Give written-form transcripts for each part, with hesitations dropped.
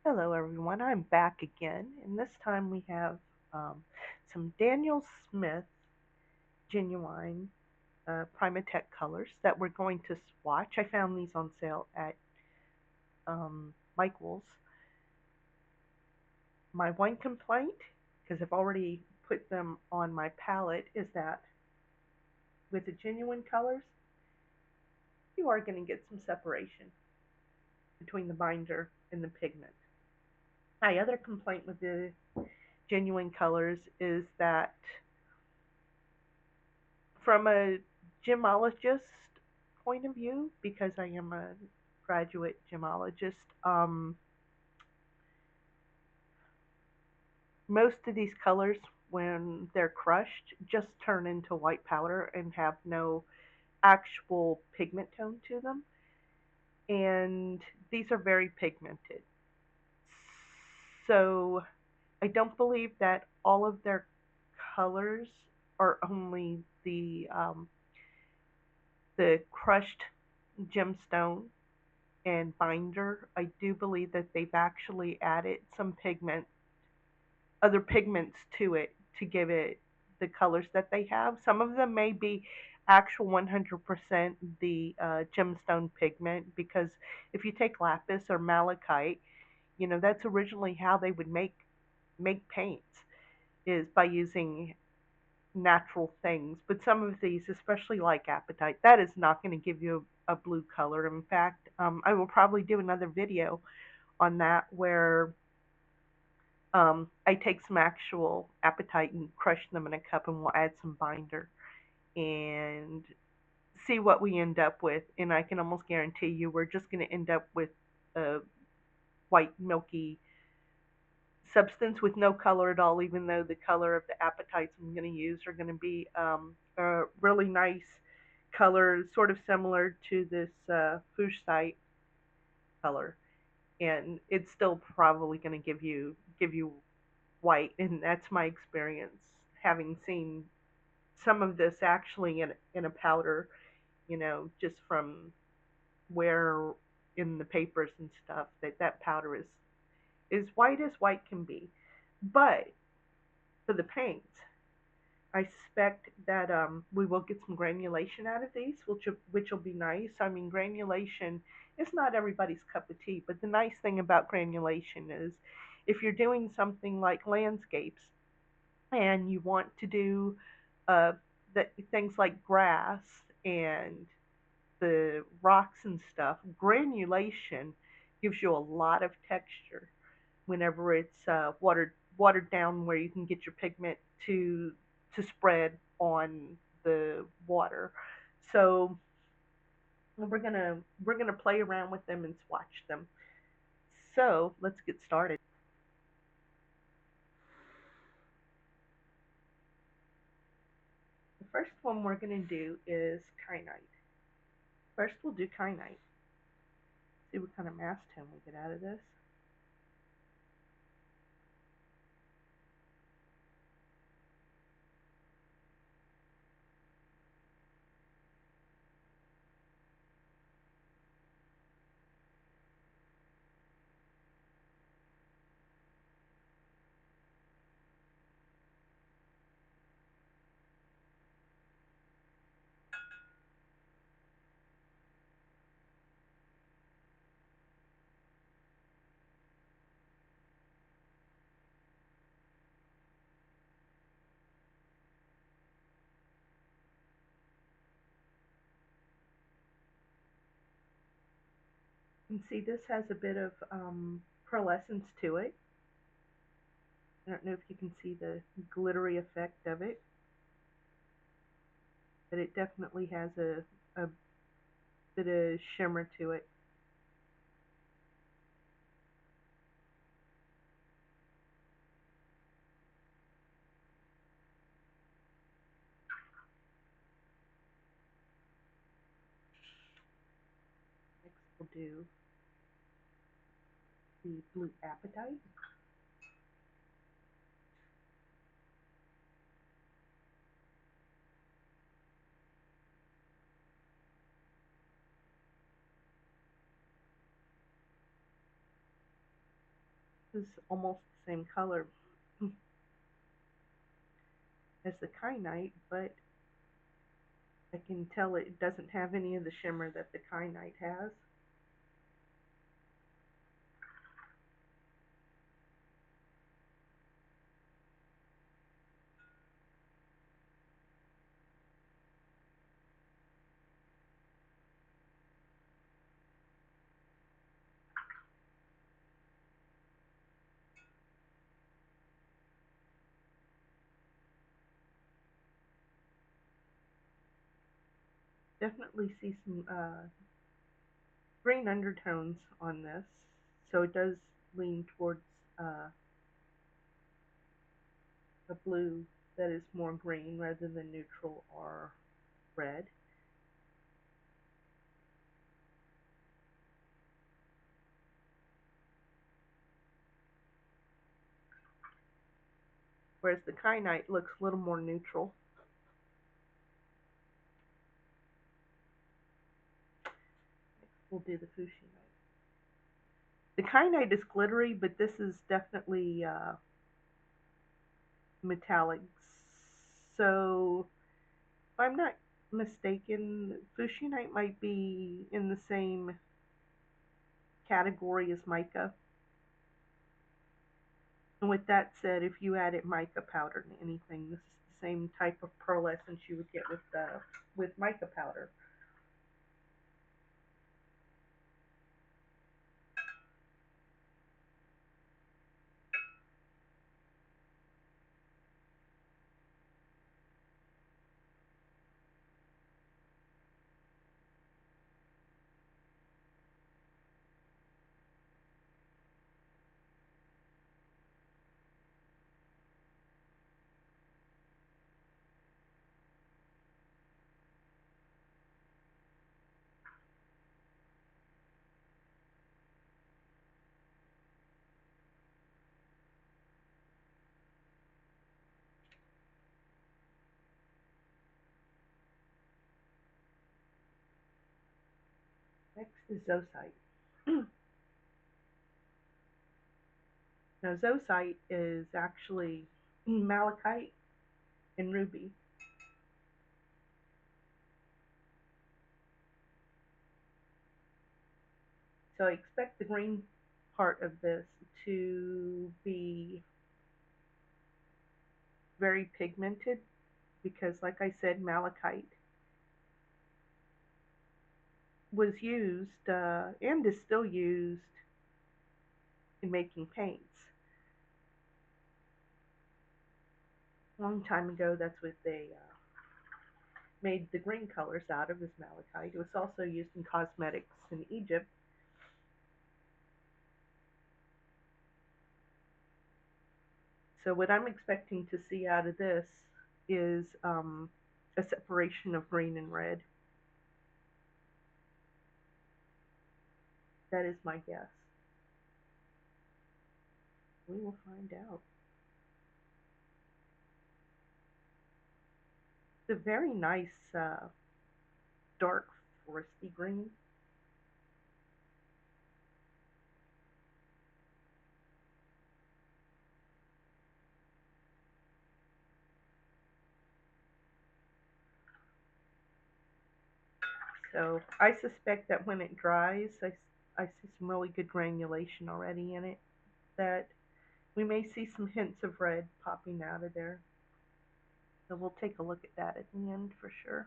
Hello everyone, I'm back again, and this time we have um, some Daniel Smith genuine Primatech colors that we're going to swatch. I found these on sale at Michael's. My one complaint, because I've already put them on my palette, is that with the genuine colors, you are going to get some separation between the binder and the pigment. My other complaint with the genuine colors is that from a gemologist point of view, because I am a graduate gemologist, most of these colors, when they're crushed, just turn into white powder and have no actual pigment tone to them. And these are very pigmented. So I don't believe that all of their colors are only the crushed gemstone and binder. I do believe that they've actually added some other pigments to it to give it the colors that they have. Some of them may be actual 100% the gemstone pigment, because if you take lapis or malachite, that's originally how they would make paints, is by using natural things. But some of these, especially like apatite, that is not going to give you a blue color. In fact, I will probably do another video on that where I take some actual apatite and crush them in a cup, and we'll add some binder and see what we end up with. And I can almost guarantee you we're just going to end up with a white milky substance with no color at all, even though the color of the apatites I'm going to use are going to be a really nice color, sort of similar to this Fuchsite color, and it's still probably going to give you white, and that's my experience having seen some of this actually in a powder, just from where in the papers and stuff that powder is white as white can be. But for the paints, I suspect that we will get some granulation out of these, which will be nice. I mean, granulation is not everybody's cup of tea, but the nice thing about granulation is if you're doing something like landscapes and you want to do uh, things like grass and the rocks and stuff, granulation gives you a lot of texture whenever it's watered down, where you can get your pigment to spread on the water. So we're gonna play around with them and swatch them. So let's get started. The first one we're gonna do is kyanite. First we'll do kyanite. See what kind of mass tone we get out of this. You can see this has a bit of pearlescence to it. I don't know if you can see the glittery effect of it, but it definitely has a bit of shimmer to it. Next we'll do the blue apatite. is almost the same color as the kyanite, but I can tell it doesn't have any of the shimmer that the kyanite has. Definitely see some green undertones on this, so it does lean towards a blue that is more green rather than neutral or red. Whereas the kyanite looks a little more neutral. We'll do the fuchsia. The kyanite is glittery, but this is definitely metallic. So, if I'm not mistaken, fuchsia might be in the same category as mica. And with that said, if you added mica powder to anything, this is the same type of pearlescence you would get with mica powder. Next is zoisite. Now, zoisite is actually malachite and ruby. So I expect the green part of this to be very pigmented because, like I said, malachite was used and is still used in making paints. A long time ago, that's what they made the green colors out of, is malachite. It was also used in cosmetics in Egypt. So what I'm expecting to see out of this is a separation of green and red. That is my guess. We will find out. It's a very nice dark foresty green. So I suspect that when it dries, I see some really good granulation already in it, that we may see some hints of red popping out of there. So we'll take a look at that at the end for sure.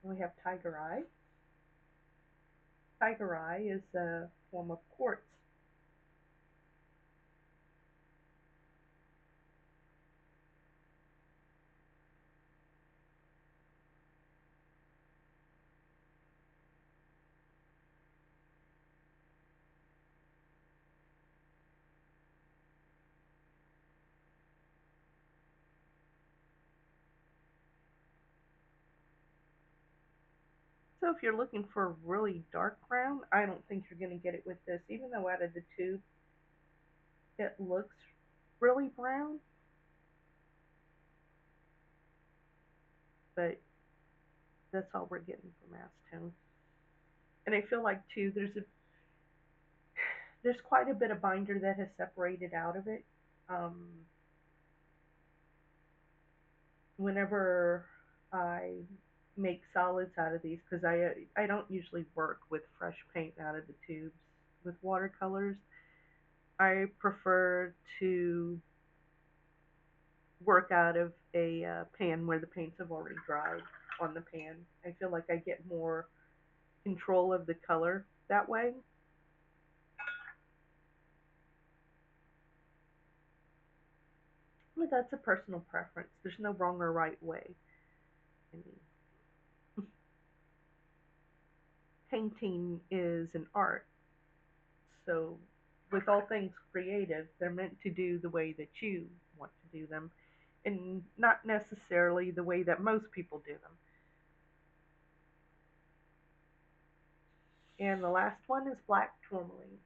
And we have tiger eye. Tiger eye is a form of quartz. So if you're looking for a really dark brown, I don't think you're going to get it with this. Even though out of the two, it looks really brown, but that's all we're getting from acetone. And I feel like too, there's a There's quite a bit of binder that has separated out of it. Um, Whenever I make solids out of these, because I don't usually work with fresh paint out of the tubes with watercolors. I prefer to work out of a pan where the paints have already dried on the pan. I feel like I get more control of the color that way. But that's a personal preference. There's no wrong or right way. I mean, painting is an art. So, with all things creative, they're meant to do the way that you want to do them and not necessarily the way that most people do them. And the last one is black tourmaline.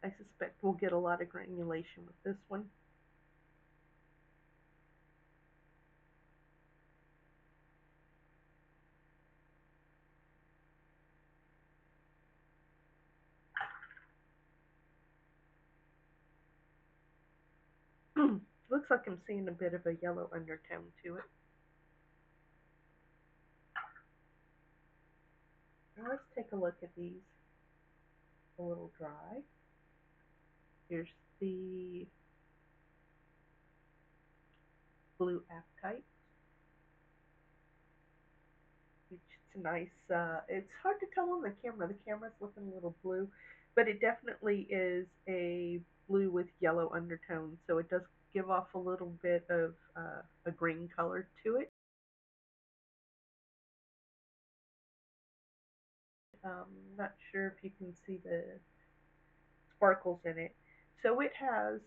I suspect we'll get a lot of granulation with this one. Looks like I'm seeing a bit of a yellow undertone to it. Now let's take a look at these a little dry. Here's the blue apatite, which it's a nice, it's hard to tell on the camera. The camera's looking a little blue, but it definitely is a blue with yellow undertones, so it does give off a little bit of a green color to it. Not sure if you can see the sparkles in it. So it has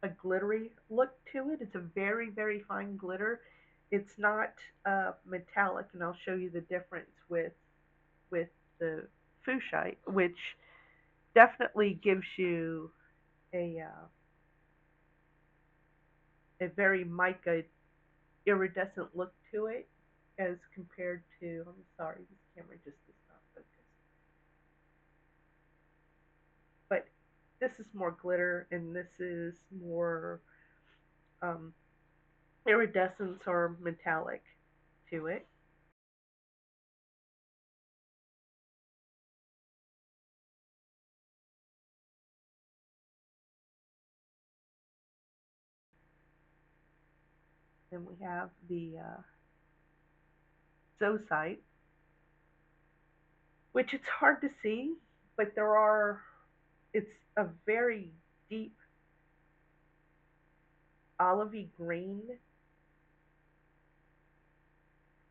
a glittery look to it. It's a very, very fine glitter. It's not metallic, and I'll show you the difference with the fuchsite, which definitely gives you a very mica iridescent look to it as compared to. I'm sorry, this camera just does not focus. But this is more glitter, and this is more um, iridescence or metallic to it. Then we have the zoisite, which it's hard to see, but there are. It's a very deep olivey green,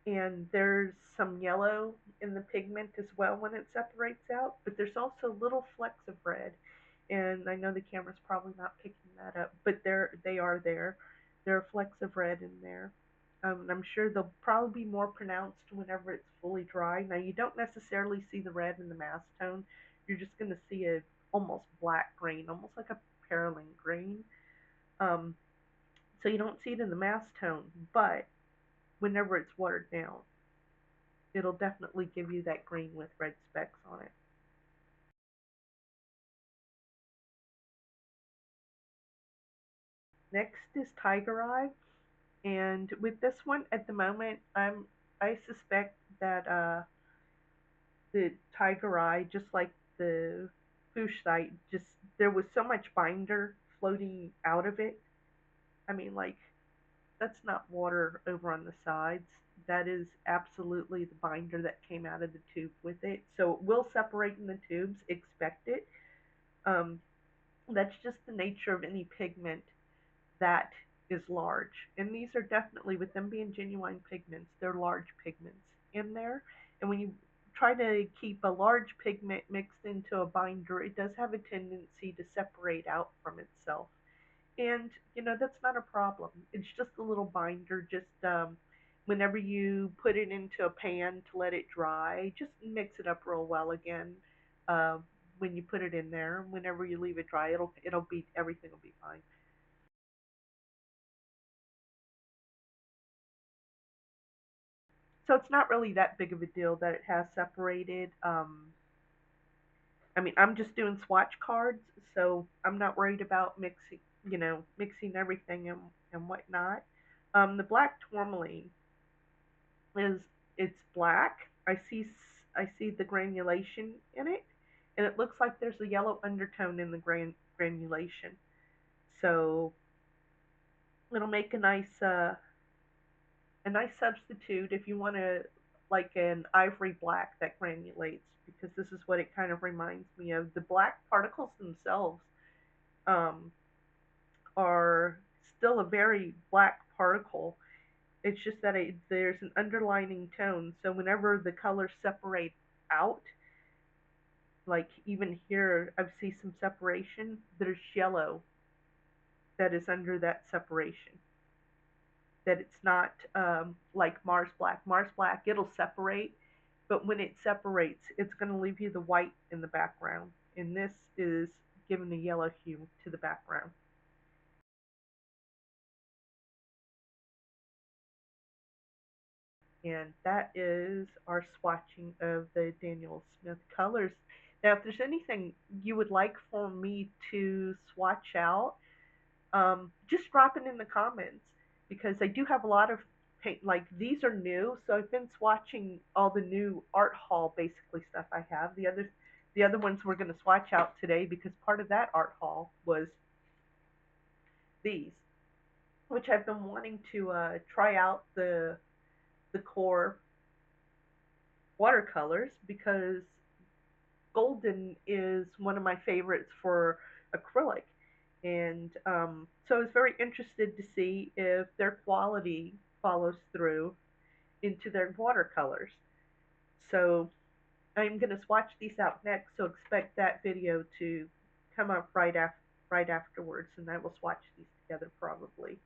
and there's some yellow in the pigment as well when it separates out. But there's also little flecks of red, and I know the camera's probably not picking that up, but they are there. There are flecks of red in there. And I'm sure they'll probably be more pronounced whenever it's fully dry. Now you don't necessarily see the red in the mass tone. You're just going to see a almost black green, almost like a perylene green. Um, so you don't see it in the mass tone, but whenever it's watered down, it'll definitely give you that green with red specks on it. Next is Tiger Eye, and with this one at the moment, I suspect that the Tiger Eye, just like the Fuchsite, just there was so much binder floating out of it. I mean, like that's not water over on the sides. That is absolutely the binder that came out of the tube with it. So it will separate in the tubes. Expect it. Um, That's just the nature of any pigment that is large. And these are definitely, with them being genuine pigments, they're large pigments in there. And when you try to keep a large pigment mixed into a binder, it does have a tendency to separate out from itself. And, that's not a problem. It's just a little binder. Just whenever you put it into a pan to let it dry, just mix it up real well again. Uh, when you put it in there, whenever you leave it dry, it'll be everything will be fine. So it's not really that big of a deal that it has separated. I mean, I'm just doing swatch cards, so I'm not worried about mixing everything and whatnot. The black tourmaline is it's black. I see the granulation in it, and it looks like there's a yellow undertone in the granulation. So it'll make a nice substitute if you want to like an ivory black that granulates, because this is what it kind of reminds me of. The black particles themselves um, are still a very black particle. It's just that there's an underlining tone. So whenever the colors separate out, like even here, I see some separation. There's yellow that is under that separation. That it's not like Mars Black. Mars Black, it'll separate, but when it separates, it's going to leave you the white in the background. And this is giving a yellow hue to the background. And that is our swatching of the Daniel Smith colors. Now, if there's anything you would like for me to swatch out, just drop it in the comments, because I do have a lot of paint. Like, these are new, so I've been swatching all the new art haul basically stuff I have. The other ones we're going to swatch out today, because part of that art haul was these, which I've been wanting to try out the core watercolors, because golden is one of my favorites for acrylic. And so I was very interested to see if their quality follows through into their watercolors. So I'm going to swatch these out next, so expect that video to come up right afterwards, and I will swatch these together probably.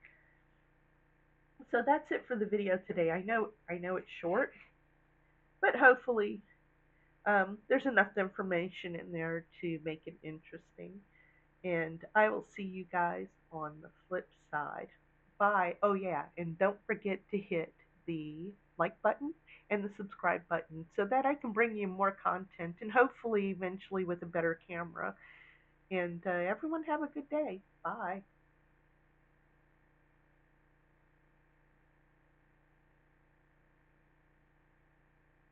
So that's it for the video today. I know it's short, but hopefully there's enough information in there to make it interesting. And I will see you guys on the flip side. Bye. Oh, yeah, and don't forget to hit the like button and the subscribe button, so that I can bring you more content, and hopefully eventually with a better camera. And everyone have a good day. Bye.